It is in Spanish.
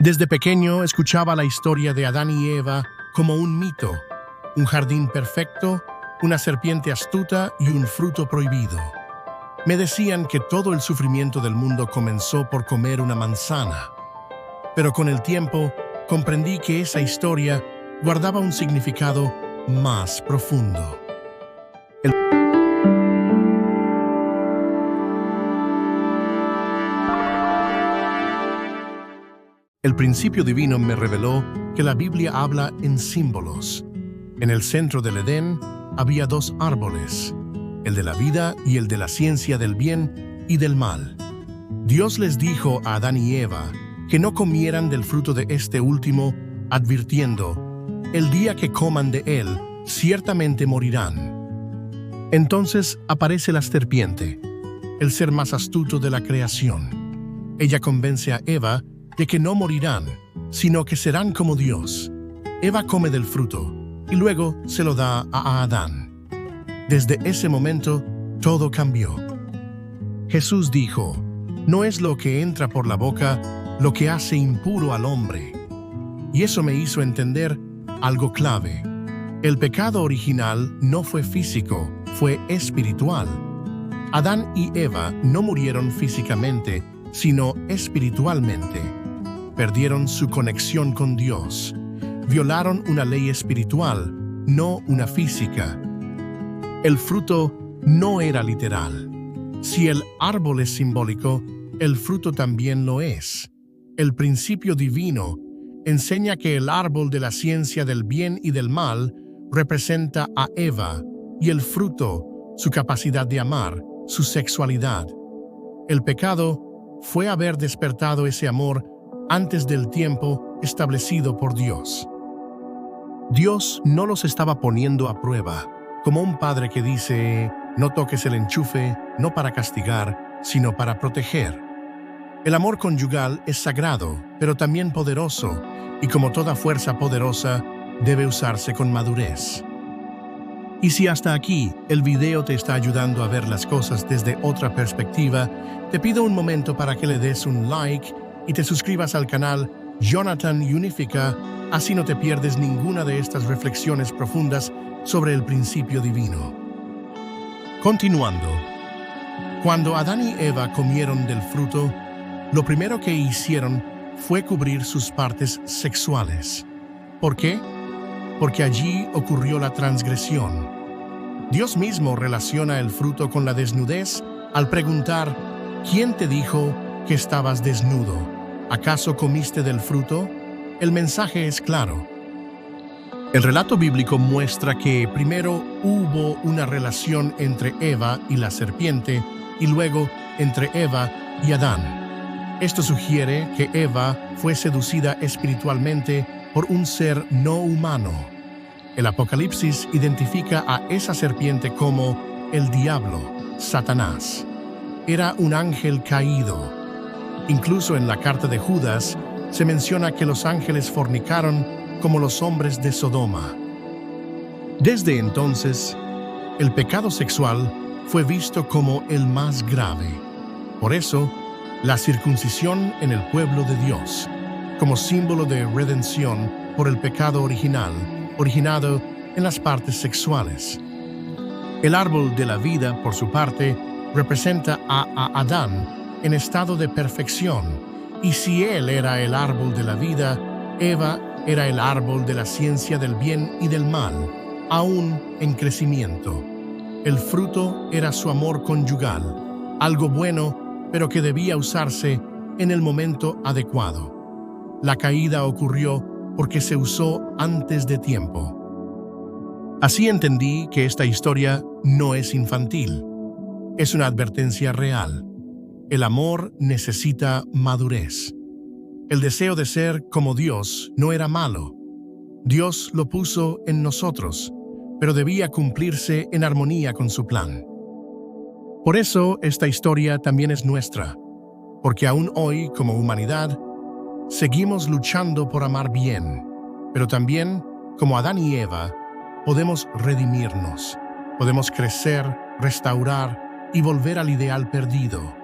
Desde pequeño escuchaba la historia de Adán y Eva como un mito, un jardín perfecto, una serpiente astuta y un fruto prohibido. Me decían que todo el sufrimiento del mundo comenzó por comer una manzana. Pero con el tiempo comprendí que esa historia guardaba un significado más profundo. El principio divino me reveló que la Biblia habla en símbolos. En el centro del Edén había dos árboles, el de la vida y el de la ciencia del bien y del mal. Dios les dijo a Adán y Eva que no comieran del fruto de este último, advirtiendo: el día que coman de él, ciertamente morirán. Entonces aparece la serpiente, el ser más astuto de la creación. Ella convence a Eva de que no morirán, sino que serán como Dios. Eva come del fruto y luego se lo da a Adán. Desde ese momento, todo cambió. Jesús dijo: no es lo que entra por la boca lo que hace impuro al hombre. Y eso me hizo entender algo clave. El pecado original no fue físico, fue espiritual. Adán y Eva no murieron físicamente, sino espiritualmente. Perdieron su conexión con Dios. Violaron una ley espiritual, no una física. El fruto no era literal. Si el árbol es simbólico, el fruto también lo es. El principio divino enseña que el árbol de la ciencia del bien y del mal representa a Eva y el fruto, su capacidad de amar, su sexualidad. El pecado fue haber despertado ese amor antes del tiempo establecido por Dios. Dios no los estaba poniendo a prueba, como un padre que dice: no toques el enchufe, no para castigar, sino para proteger. El amor conyugal es sagrado, pero también poderoso, y como toda fuerza poderosa, debe usarse con madurez. Y si hasta aquí el video te está ayudando a ver las cosas desde otra perspectiva, te pido un momento para que le des un like y te suscribas al canal Jonathan Unifica, así no te pierdes ninguna de estas reflexiones profundas sobre el principio divino. Continuando, cuando Adán y Eva comieron del fruto, lo primero que hicieron fue cubrir sus partes sexuales. ¿Por qué? Porque allí ocurrió la transgresión. Dios mismo relaciona el fruto con la desnudez al preguntar: ¿quién te dijo que estabas desnudo? ¿Acaso comiste del fruto? El mensaje es claro. El relato bíblico muestra que primero hubo una relación entre Eva y la serpiente y luego entre Eva y Adán. Esto sugiere que Eva fue seducida espiritualmente por un ser no humano. El Apocalipsis identifica a esa serpiente como el diablo, Satanás. Era un ángel caído. Incluso en la carta de Judas se menciona que los ángeles fornicaron como los hombres de Sodoma. Desde entonces, el pecado sexual fue visto como el más grave. Por eso, la circuncisión en el pueblo de Dios, como símbolo de redención por el pecado original, originado en las partes sexuales. El árbol de la vida, por su parte, representa a Adán en estado de perfección, y si él era el árbol de la vida, Eva era el árbol de la ciencia del bien y del mal, aún en crecimiento. El fruto era su amor conyugal, algo bueno, pero que debía usarse en el momento adecuado. La caída ocurrió porque se usó antes de tiempo. Así entendí que esta historia no es infantil, es una advertencia real. El amor necesita madurez. El deseo de ser como Dios no era malo. Dios lo puso en nosotros, pero debía cumplirse en armonía con su plan. Por eso esta historia también es nuestra, porque aún hoy, como humanidad, seguimos luchando por amar bien, pero también, como Adán y Eva, podemos redimirnos, podemos crecer, restaurar y volver al ideal perdido.